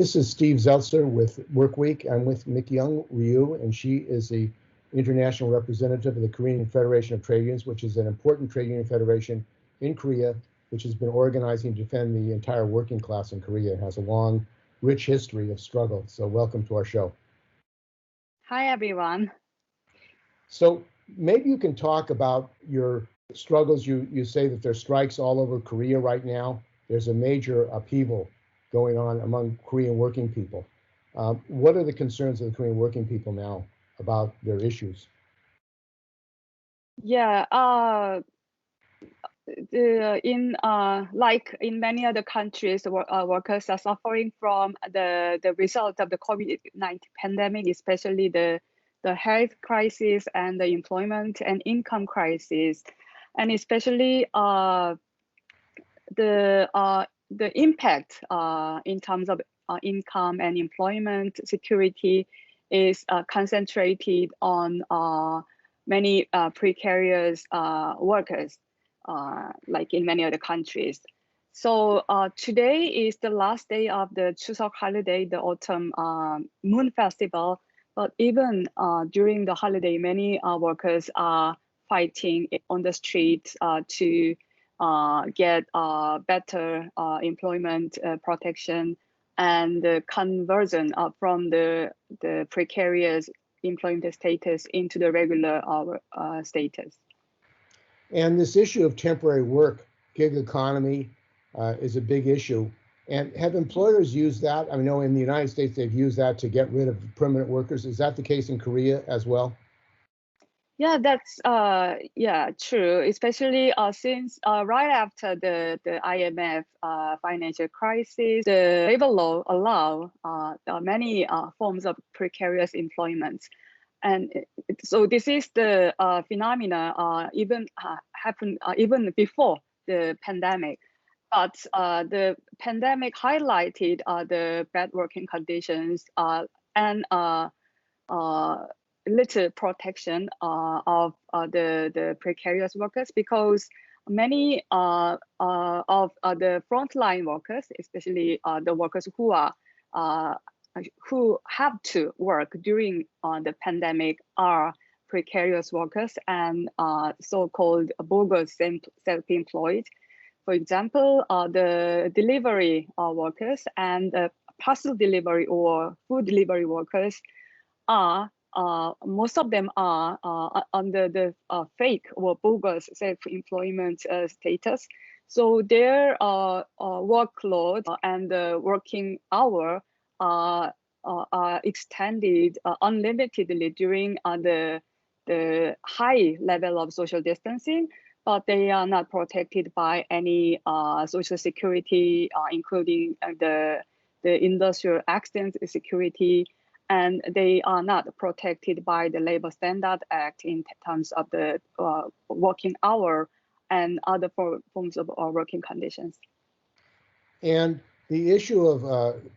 This is Steve Zeltzer with WorkWeek. I'm with Mikyung Ryu, and she is the international representative of the Korean Federation of Trade Unions, which is an important trade union federation in Korea, which has been organizing to defend the entire working class in Korea. It has a long, rich history of struggle. So welcome to our show. Hi, everyone. So maybe you can talk about your struggles. You say that there's strikes all over Korea right now. There's a major upheaval going on among Korean working people. What are the concerns of the Korean working people now about their issues? Yeah, like in many other countries, workers are suffering from the result of the COVID-19 pandemic, especially the health crisis and the employment and income crisis, and especially the impact in terms of income and employment security is concentrated on many precarious workers, like in many other countries. So today is the last day of the Chuseok holiday, the autumn moon festival. But even during the holiday, many workers are fighting on the street to get better employment protection and the conversion from the precarious employment status into the regular status. And this issue of temporary work, gig economy, is a big issue. And have employers used that? I know in the United States, they've used that to get rid of permanent workers. Is that the case in Korea as well? Yeah, that's true. Especially since right after the IMF financial crisis, the labor law allow many forms of precarious employment, and so this is the phenomena even happened even before the pandemic. But the pandemic highlighted the bad working conditions and little protection of the precarious workers, because many of the frontline workers, especially the workers who have to work during the pandemic, are precarious workers and so-called bogus self-employed. For example, the delivery workers and parcel delivery or food delivery workers are most of them are under the fake or bogus self-employment status. So their workload and the working hour are extended unlimitedly during the high level of social distancing, but they are not protected by any social security, including the industrial accident security, and they are not protected by the Labor Standard Act in terms of the working hour and other forms of working conditions. And the issue of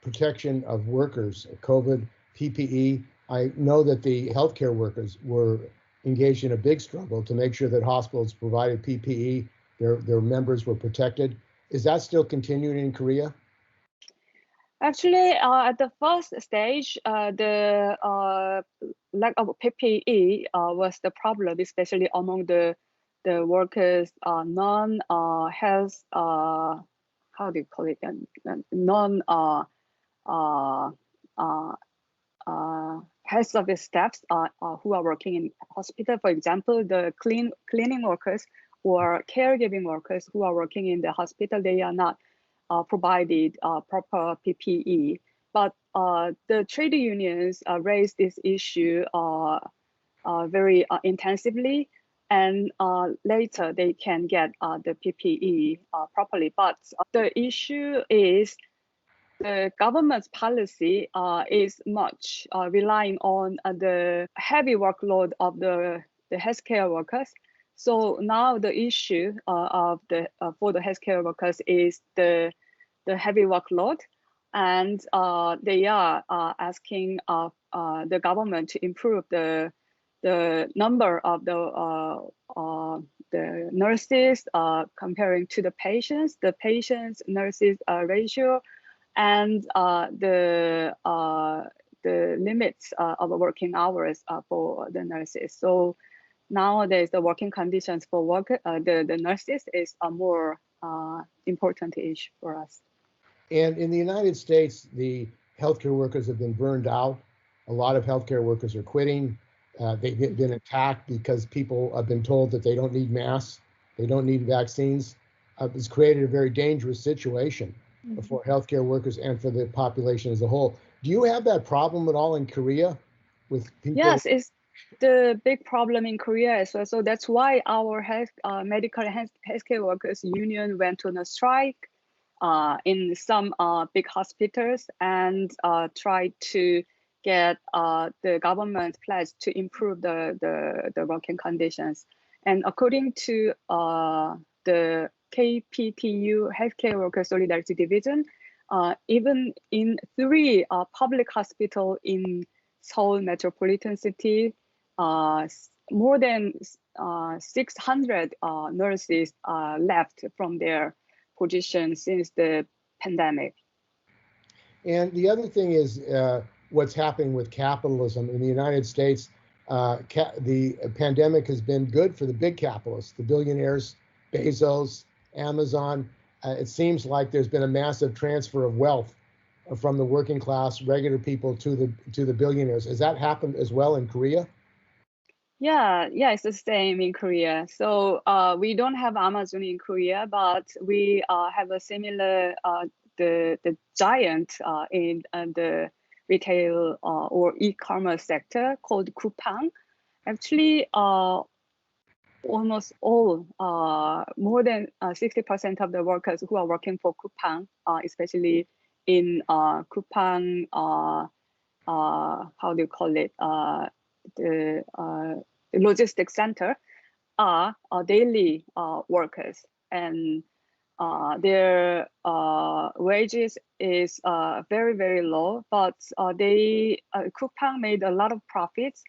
protection of workers, COVID, PPE, I know that the healthcare workers were engaged in a big struggle to make sure that hospitals provided PPE, their members were protected. Is that still continuing in Korea? Actually, at the first stage, the lack of PPE was the problem, especially among the workers non-health, how do you call it, health service staffs who are working in hospital. For example, the cleaning workers or caregiving workers who are working in the hospital, they are not provided proper PPE. But the trade unions raised this issue very intensively, and later they can get the PPE properly. But the issue is the government's policy is much relying on the heavy workload of the healthcare workers. So now the issue of the for the healthcare workers is the heavy workload, and they are asking the government to improve the number of the nurses comparing to the patients nurses ratio, and the limits of working hours for the nurses. So nowadays, the working conditions for the nurses is a more important issue for us. And in the United States, the healthcare workers have been burned out. A lot of healthcare workers are quitting. They've been attacked because people have been told that they don't need masks, they don't need vaccines. It's created a very dangerous situation for healthcare workers and for the population as a whole. Do you have that problem at all in Korea with people? Yes, it's the big problem in Korea as well. So that's why our medical healthcare workers union went on a strike in some big hospitals and tried to get the government pledge to improve the working conditions. And according to the KPTU Healthcare Workers Solidarity Division, even in 3 public hospitals in Seoul metropolitan city, more than 600 nurses left from their position since the pandemic. And the other thing is what's happening with capitalism in the United States. The pandemic has been good for the big capitalists, the billionaires, Bezos, Amazon. It seems like there's been a massive transfer of wealth from the working class, regular people to the billionaires. Has that happened as well in Korea? Yeah, it's the same in Korea. So we don't have Amazon in Korea, but we have a similar the giant in the retail or e-commerce sector called Coupang. Actually, almost all, more than 60% of the workers who are working for Coupang, especially in Coupang, how do you call it, the logistics center, are daily workers, and their wages is very, very low, but Coupang made a lot of profits,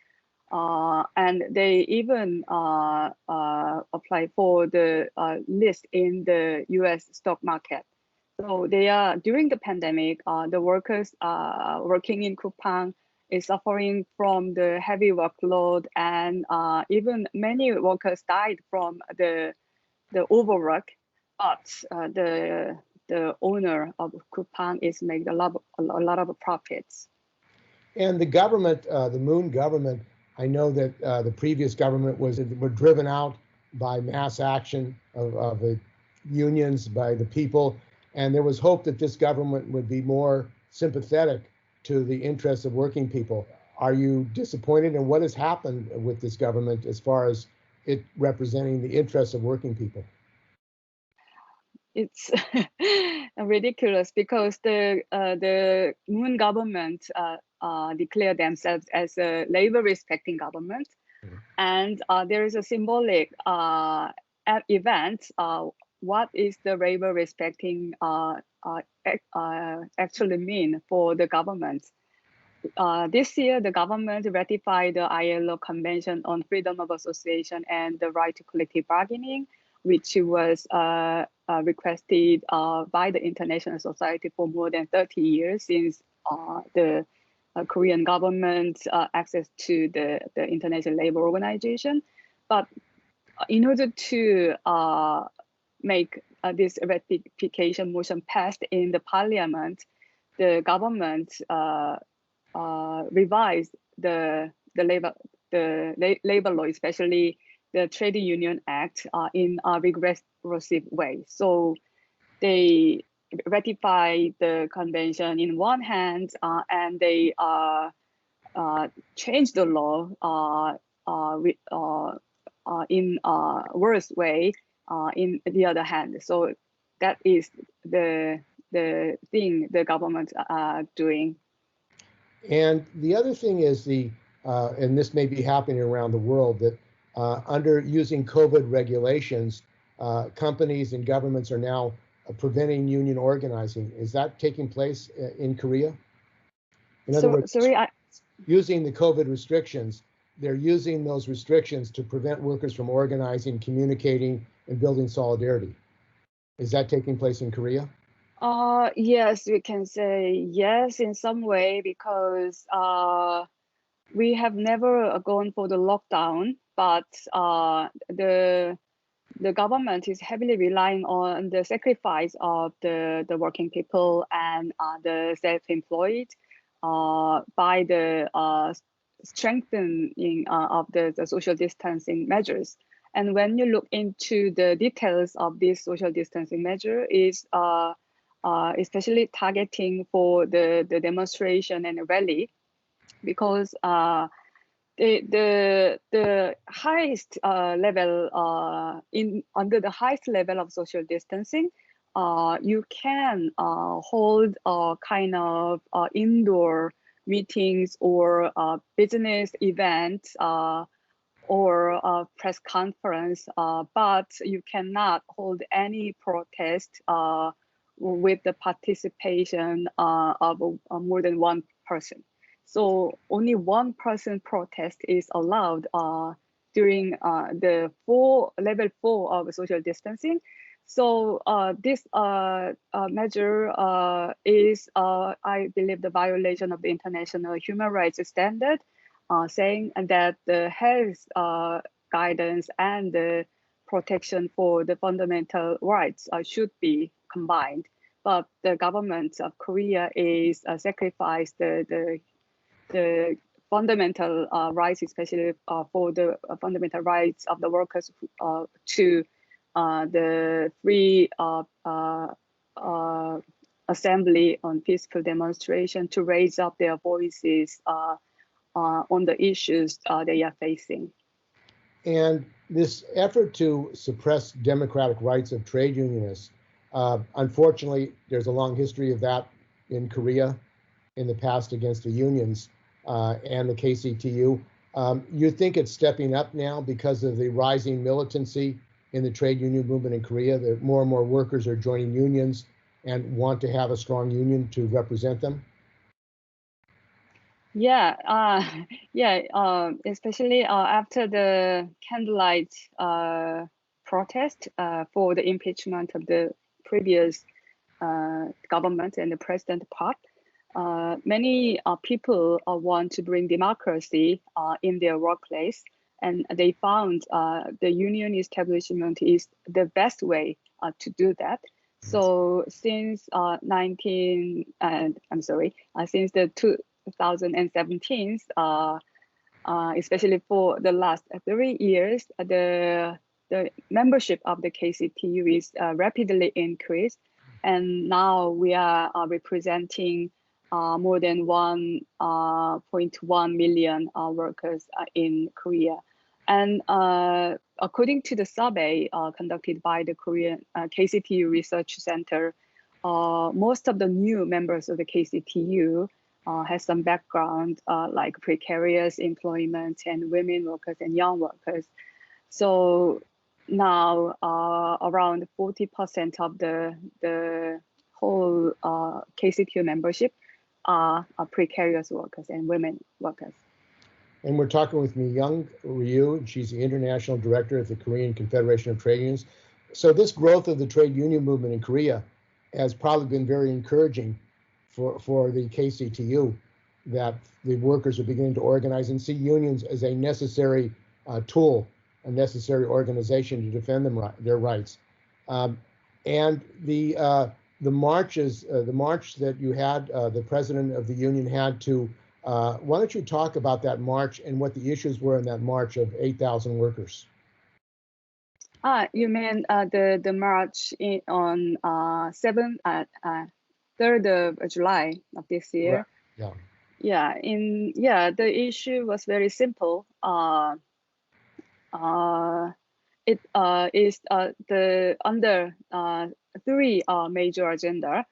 and they even apply for the list in the US stock market. So they are, during the pandemic, the workers working in Coupang is suffering from the heavy workload, and even many workers died from the overwork. But the owner of Coupang is making a lot of profits. And the government, the Moon government, I know that the previous government were driven out by mass action of the unions, by the people, and there was hope that this government would be more sympathetic to the interests of working people. Are you disappointed in what has happened with this government as far as it representing the interests of working people? It's ridiculous because the Moon government declared themselves as a labor respecting government, and there is a symbolic event. What is the labor respecting actually mean for the government? This year, the government ratified the ILO Convention on Freedom of Association and the Right to Collective Bargaining, which was requested by the International Society for more than 30 years since the Korean government access to the International Labor Organization. But in order to make this ratification motion passed in the parliament, the government revised the labor law, especially the Trade Union Act, in a regressive way. So they ratify the convention in one hand, and they change the law in a worse way in the other hand. So that is the thing the government are doing. And the other thing is and this may be happening around the world, that under using COVID regulations, companies and governments are now preventing union organizing. Is that taking place in Korea? In other words, using the COVID restrictions, they're using those restrictions to prevent workers from organizing, communicating, and building solidarity. Is that taking place in Korea? Yes, we can say yes in some way because we have never gone for the lockdown, but the government is heavily relying on the sacrifice of the working people and the self-employed by the strengthening of the social distancing measures. And when you look into the details of this social distancing measure, is especially targeting for the demonstration and rally, because the highest level in under the highest level of social distancing, you can hold a kind of indoor meetings or business events or a press conference, but you cannot hold any protest with the participation of more than one person. So only one person protest is allowed during the level 4 of social distancing. So this measure is, I believe, the violation of the international human rights standard, saying that the health guidance and the protection for the fundamental rights should be combined. But the government of Korea is sacrificed the fundamental rights, especially for the fundamental rights of the workers to the free assembly on peaceful demonstration, to raise up their voices on the issues they are facing. And this effort to suppress democratic rights of trade unionists, unfortunately, there's a long history of that in Korea in the past against the unions and the KCTU. You think it's stepping up now because of the rising militancy in the trade union movement in Korea, that more and more workers are joining unions and want to have a strong union to represent them? Yeah, especially after the candlelight protest for the impeachment of the previous government and the President Park. Many people want to bring democracy in their workplace, and they found the union establishment is the best way to do that. So since since the 2017, especially for the last 3 years, the membership of the KCTU is rapidly increased, and now we are representing more than 1.1 million workers in Korea. And according to the survey conducted by the Korean KCTU Research Center, most of the new members of the KCTU has some background like precarious employment and women workers and young workers. So now around 40% of the whole KCTU membership are precarious workers and women workers. And we're talking with Mikyung Ryu. She's the International Director of the Korean Confederation of Trade Unions. So this growth of the trade union movement in Korea has probably been very encouraging for the KCTU, that the workers are beginning to organize and see unions as a necessary tool, a necessary organization to defend their rights. And the marches, the march that you had, the president of the union had to, why don't you talk about that march and what the issues were in that march of 8,000 workers? You mean the march on 3rd of July of this year? Right. Yeah. The issue was very simple. It is the under 3 major agenda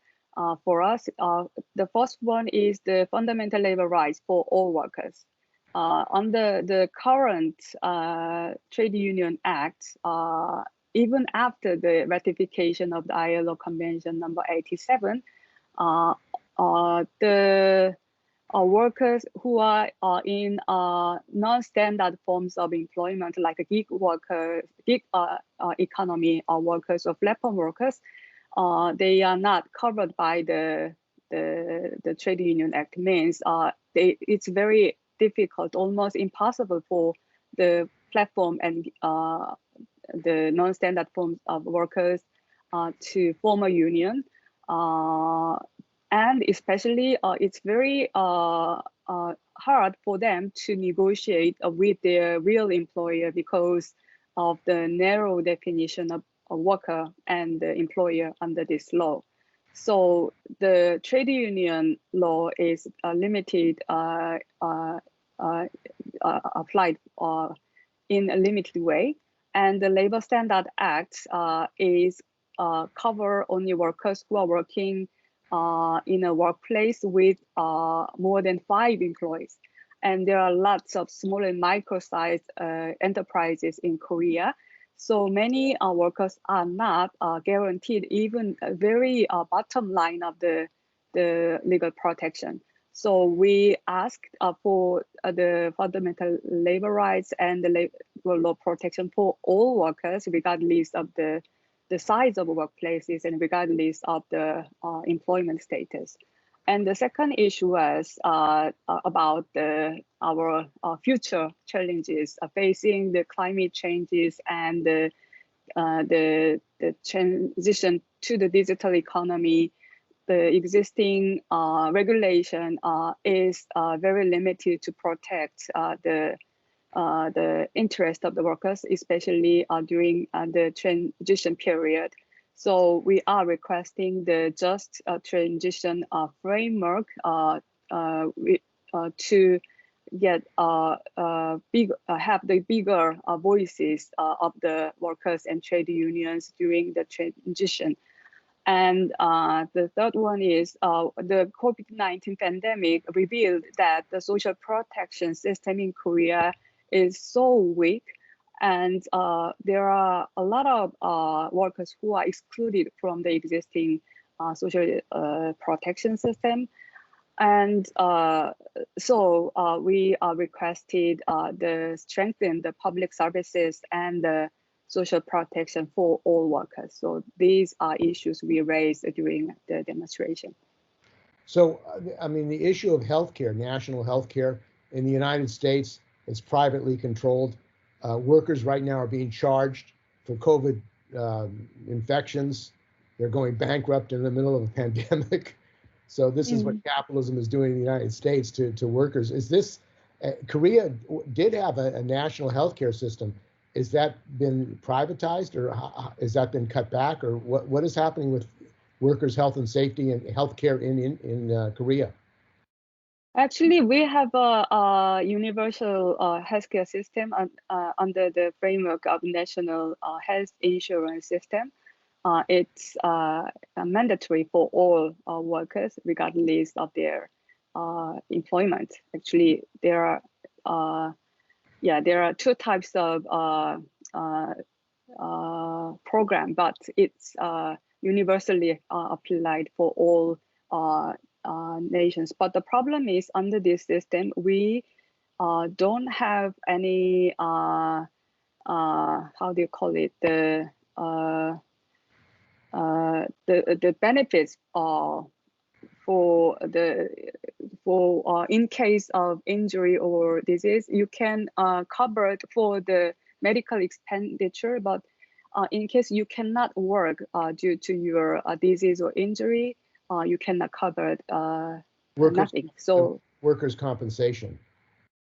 for us. The first one is the fundamental labor rights for all workers. Under the current Trade Union Act, even after the ratification of the ILO Convention number 87, the workers who are in non-standard forms of employment, like a gig worker, gig economy workers or platform workers, they are not covered by the Trade Union Act. Means it's very difficult, almost impossible for the platform and the non-standard forms of workers to form a union. And especially it's very hard for them to negotiate with their real employer because of the narrow definition of a worker and the employer under this law. So the trade union law is limited, applied in a limited way. And the Labor Standard Act is cover only workers who are working in a workplace with more than 5 employees. And there are lots of small and micro-sized enterprises in Korea. So many workers are not guaranteed even a very bottom line of the legal protection. So we asked for the fundamental labor rights and the labor law protection for all workers, regardless of the size of workplaces and regardless of the employment status. And the second issue was about our future challenges facing the climate changes and the transition to the digital economy. The existing regulation is very limited to protect the interest of the workers, especially during the transition period. So we are requesting the just transition framework to get have the bigger voices of the workers and trade unions during the transition. And the third one is the COVID-19 pandemic revealed that the social protection system in Korea is so weak, and there are a lot of workers who are excluded from the existing social protection system. And so we requested the strengthen the public services and the social protection for all workers. So these are issues we raised during the demonstration. So, I mean, the issue of healthcare, national healthcare in the United States, is privately controlled. Workers right now are being charged for COVID infections. They're going bankrupt in the middle of a pandemic. So this is what capitalism is doing in the United States to workers. Is this, Korea did have a national healthcare system. Is that been privatized, or has that been cut back, or what is happening with workers' health and safety and healthcare in Korea? Actually, we have a universal healthcare system under the framework of national health insurance system. It's mandatory for all workers, regardless of their employment. Actually, there are 2 types of program, but it's universally applied for all nations. But the problem is, under this system, we don't have any how do you call it, the benefits for in case of injury or disease. You can cover it for the medical expenditure, but in case you cannot work due to your disease or injury, you cannot cover it, nothing. So workers' compensation.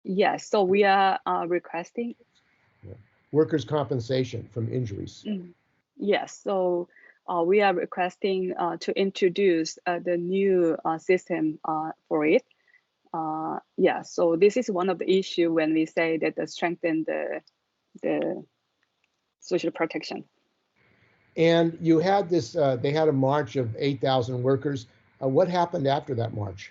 Yes, so we are requesting workers' compensation from injuries. Yes, so we are requesting to introduce the new system for it. Yeah, so this is one of the issues when we say that to strengthen the social protection. And you had this, they had a march of 8,000 workers. What happened after that march?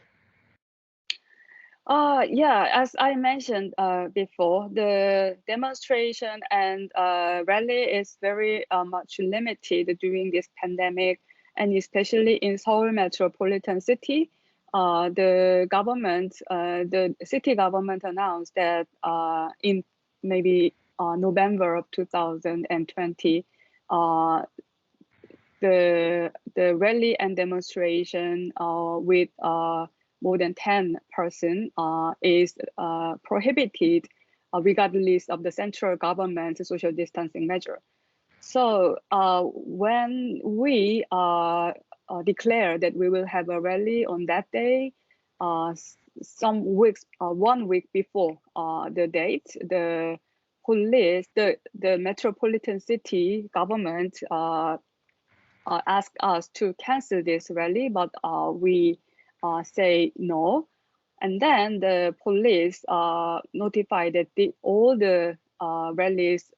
Yeah, as I mentioned before, the demonstration and rally is very much limited during this pandemic, and especially in Seoul metropolitan city. The government, the city government announced that in maybe November of 2020, the rally and demonstration with more than 10 persons is prohibited regardless of the central government social distancing measure. So when we declare that we will have a rally on that day, some weeks, 1 week before the date, the police, the metropolitan city government asked us to cancel this rally, but we say no. And then the police notified that all the rallies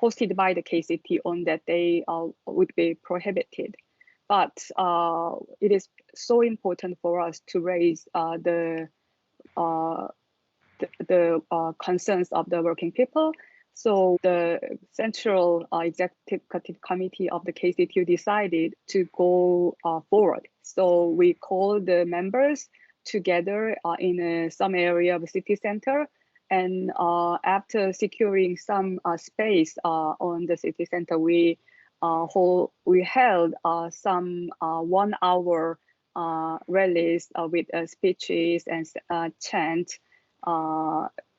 hosted by the KCT on that day would be prohibited. But it is so important for us to raise the concerns of the working people. So the Central Executive Committee of the KCTU decided to go forward. So we called the members together in some area of the city center. And after securing some space on the city center, we held some 1 hour rallies with speeches and chant.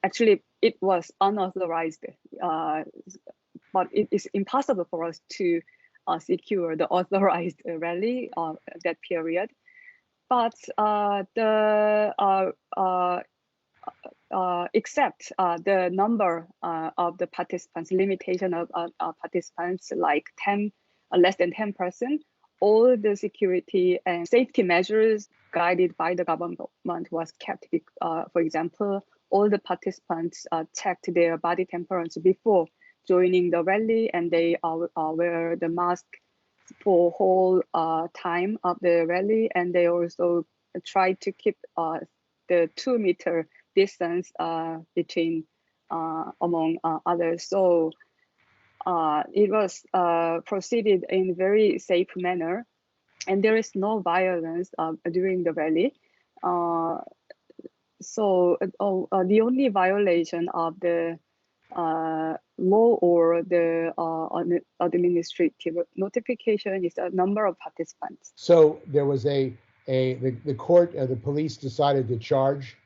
Actually, it was unauthorized, but it is impossible for us to secure the authorized rally that period. But except the number of the participants, limitation of participants, like less than 10%, all the security and safety measures guided by the government was kept. For example, all the participants checked their body temperature before joining the rally, and they wear the mask for whole time of the rally, and they also try to keep the 2-meter distance between among others. So it was proceeded in very safe manner, and there is no violence during the rally. So the only violation of the law or the administrative notification is the number of participants. So there was the court, the police decided to charge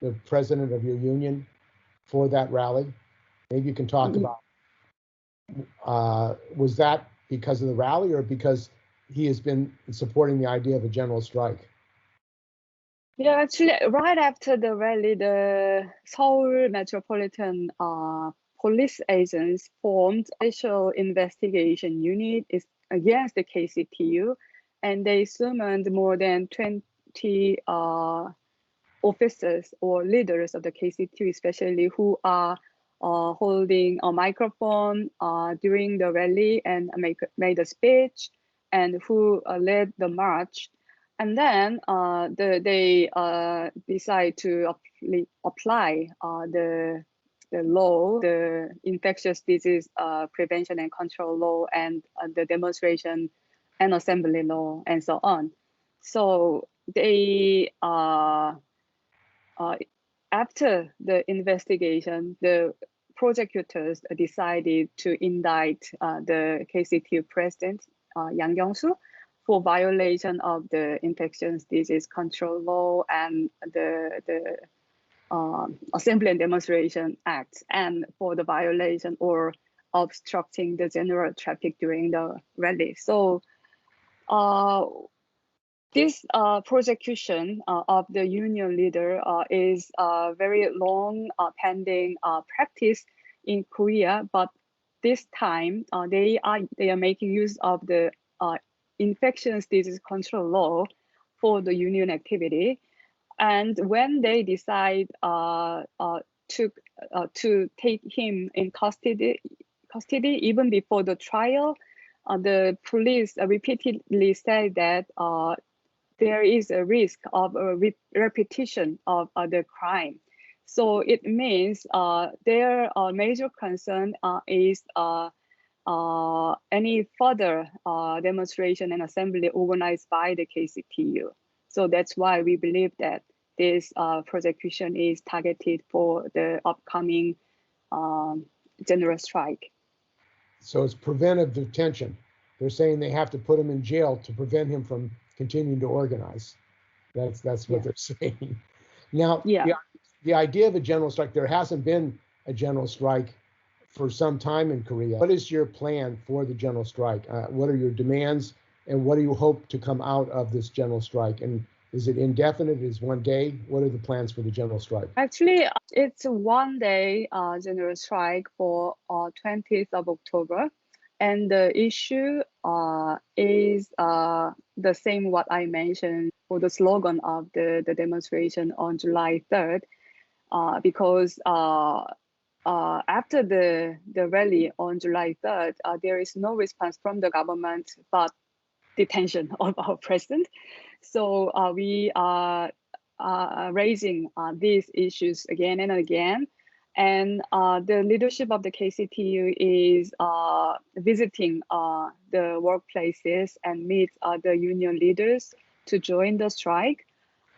the president of your union for that rally. Maybe you can talk about, was that because of the rally or because he has been supporting the idea of a general strike? Yeah, actually, right after the rally, the Seoul Metropolitan Police agents formed a special investigation unit against the KCTU, and they summoned more than 20 officers or leaders of the KCTU, especially who are holding a microphone during the rally and made a speech, and who led the march. And then they decide to apply the law, the infectious disease prevention and control law, and the demonstration and assembly law, and so on. So they after the investigation, the prosecutors decided to indict the KCTU president, Yang Kyung-soo, for violation of the infectious disease control law and the Assembly and Demonstration Act, and for the violation or obstructing the general traffic during the rally. So this prosecution of the union leader is a very long pending practice in Korea, but this time they are making use of the infectious disease control law for the union activity. And when they decide to take him in custody even before the trial, the police repeatedly said that there is a risk of a repetition of the crime. So it means their major concern is any further demonstration and assembly organized by the KCTU. So that's why we believe that this prosecution is targeted for the upcoming general strike. So it's preventive detention. they're saying they have to put him in jail to prevent him from continuing to organize. That's what they're saying. Now, the idea of a general strike, there hasn't been a general strike for some time in Korea. What is your plan for the general strike? What are your demands, and what do you hope to come out of this general strike? And is it indefinite? Is one day? What are the plans for the general strike? Actually, it's a one-day general strike for 20th of October. And the issue is the same what I mentioned for the slogan of the demonstration on July 3rd, because after the rally on July 3rd, there is no response from the government but detention of our president. So we are raising these issues again and again. And the leadership of the KCTU is visiting the workplaces and meet the union leaders to join the strike.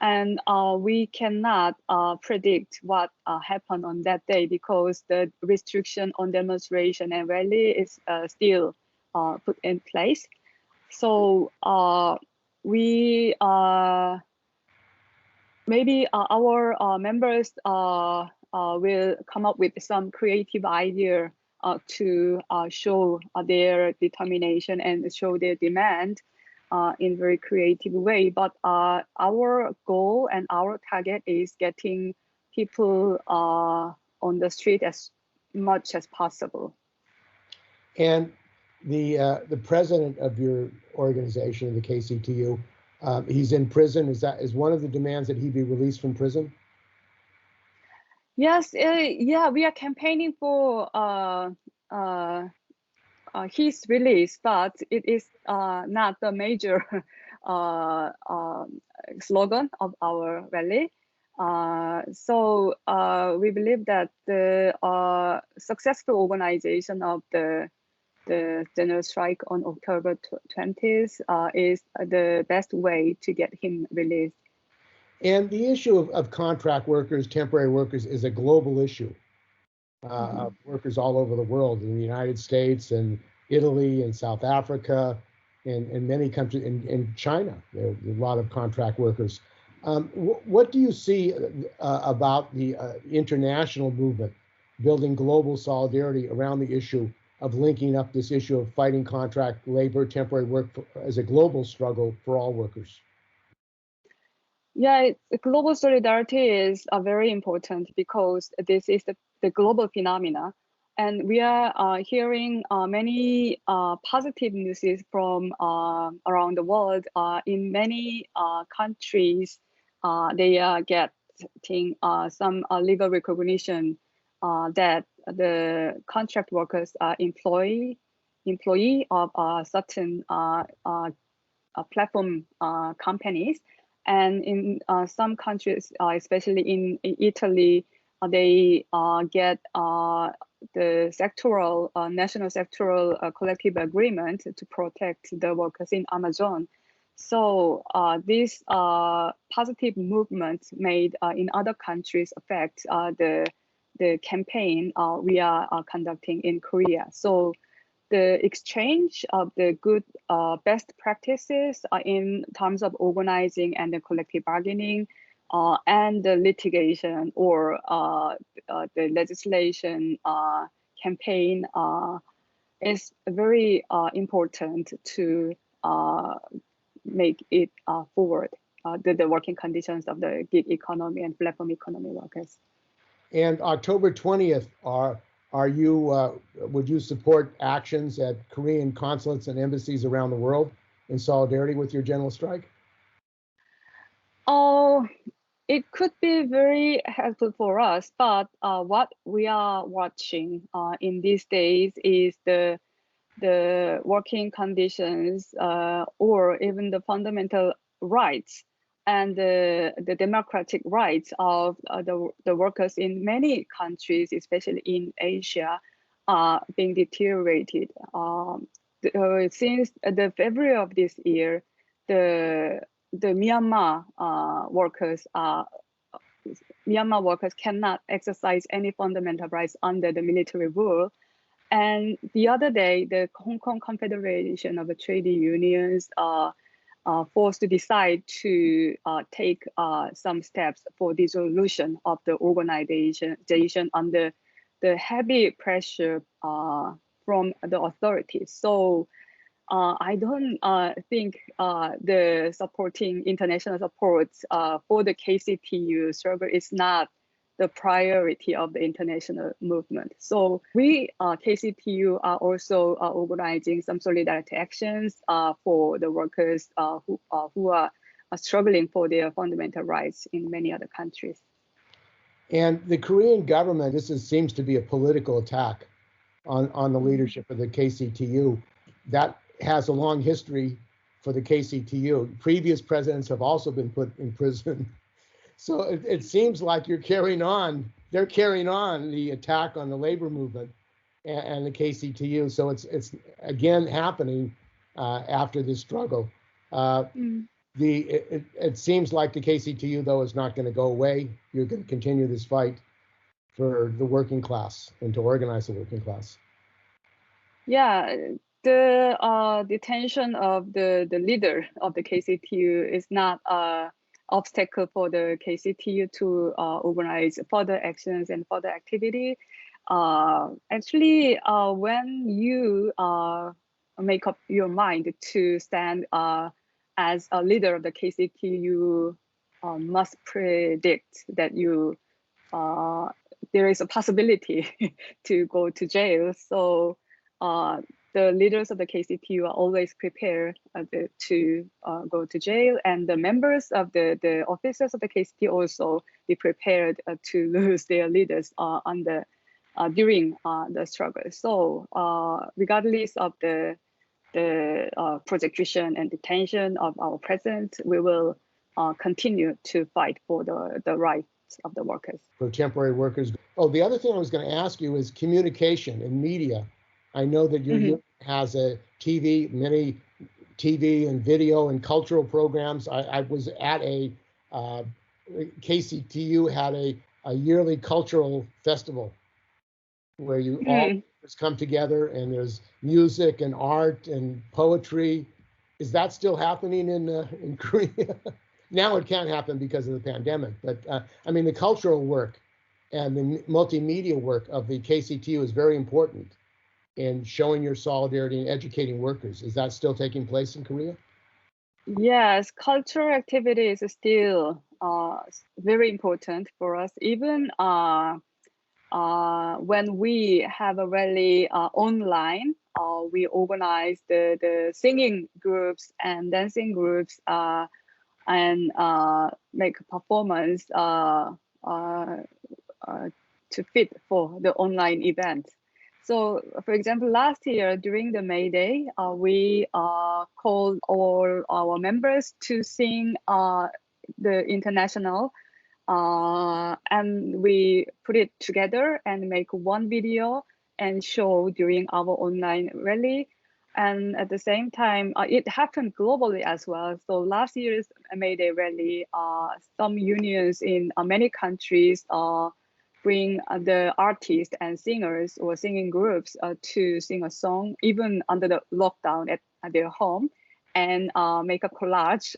And we cannot predict what happened on that day because the restriction on demonstration and rally is still put in place. So we maybe our members will come up with some creative idea to show their determination and show their demand in very creative way. But our goal and our target is getting people on the street as much as possible. And the president of your organization, the KCTU, he's in prison. Is one of the demands that he be released from prison? Yes, yeah, we are campaigning for his release, but it is not the major slogan of our rally. So we believe that the successful organization of the general strike on October 20th is the best way to get him released. And the issue of contract workers, temporary workers, is a global issue. Of workers all over the world, in the United States and Italy and South Africa and many countries, in China, there are a lot of contract workers. What do you see about the international movement building global solidarity around the issue of linking up this issue of fighting contract labor, temporary work as a global struggle for all workers? Yeah, global solidarity is very important because this is the global phenomena. And we are hearing many positive news from around the world. In many countries, they are getting some legal recognition that the contract workers are employee of certain platform companies. And in some countries, especially in Italy, they get the sectoral, national sectoral collective agreement to protect the workers in Amazon. So this positive movement made in other countries affect the campaign we are conducting in Korea. So the exchange of the good best practices in terms of organizing and the collective bargaining and the litigation or the legislation campaign is very important to make it forward, the working conditions of the gig economy and platform economy workers. And October 20th, are you would you support actions at Korean consulates and embassies around the world in solidarity with your general strike? Oh, it could be very helpful for us, but what we are watching in these days is the working conditions or even the fundamental rights and the democratic rights of the workers in many countries, especially in Asia, are being deteriorated. Since the February of this year, the Myanmar workers cannot exercise any fundamental rights under the military rule, And the other day, the Hong Kong Confederation of the Trade Unions forced to decide to take some steps for dissolution of the organization under the heavy pressure from the authorities. So I don't think the supporting international support for the KCTU struggle is not the priority of the international movement. So we, KCTU, are also organizing some solidarity actions for the workers who are struggling for their fundamental rights in many other countries. And the Korean government, seems to be a political attack on the leadership of the KCTU. That has a long history for the KCTU. Previous presidents have also been put in prison. So it seems like they're carrying on the attack on the labor movement and the KCTU. So it's again happening after this struggle. It seems like the KCTU, though, is not going to go away. You're going to continue this fight for the working class and to organize the working class. Yeah, the detention of the leader of the KCTU is not obstacle for the KCTU to organize further actions and further activity. Actually, when you make up your mind to stand as a leader of the KCTU, must predict that there is a possibility to go to jail. So the leaders of the KCTU are always prepared to go to jail, and the members of the officers of the KCTU also be prepared to lose their leaders during the struggle. So regardless of the prosecution and detention of our president, we will continue to fight for the rights of the workers. For temporary workers. Oh, the other thing I was going to ask you is communication and media. I know that your union has many TV and video and cultural programs. I was at KCTU had a yearly cultural festival where you all come together and there's music and art and poetry. Is that still happening in Korea? Now it can't happen because of the pandemic, but I mean the cultural work and the multimedia work of the KCTU is very important in showing your solidarity and educating workers. Is that still taking place in Korea? Yes, cultural activity is still very important for us. Even when we have a rally online, we organize the singing groups and dancing groups and make a performance to fit for the online event. So, for example, last year during the May Day, we called all our members to sing the International, and we put it together and make one video and show during our online rally. And at the same time, it happened globally as well. So last year's May Day rally, some unions in many countries bring the artists and singers or singing groups to sing a song, even under the lockdown at their home, and make a collage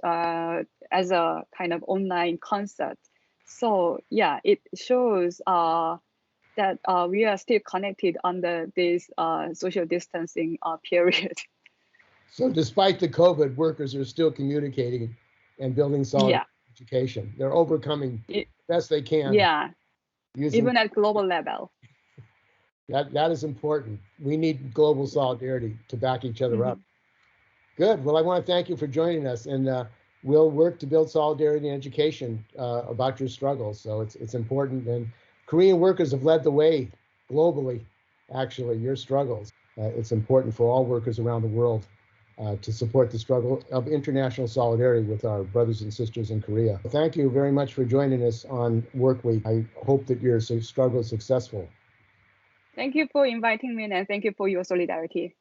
as a kind of online concert. So yeah, it shows that we are still connected under this social distancing period. So despite the COVID, workers are still communicating and building solid education. They're overcoming best they can. Yeah, even at global level. That is important. We need global solidarity to back each other up. Good. Well, I want to thank you for joining us, and we'll work to build solidarity and education about your struggles. So it's important, and Korean workers have led the way globally, actually, your struggles. It's important for all workers around the world to support the struggle of international solidarity with our brothers and sisters in Korea. Thank you very much for joining us on WorkWeek. I hope that your struggle is successful. Thank you for inviting me, and thank you for your solidarity.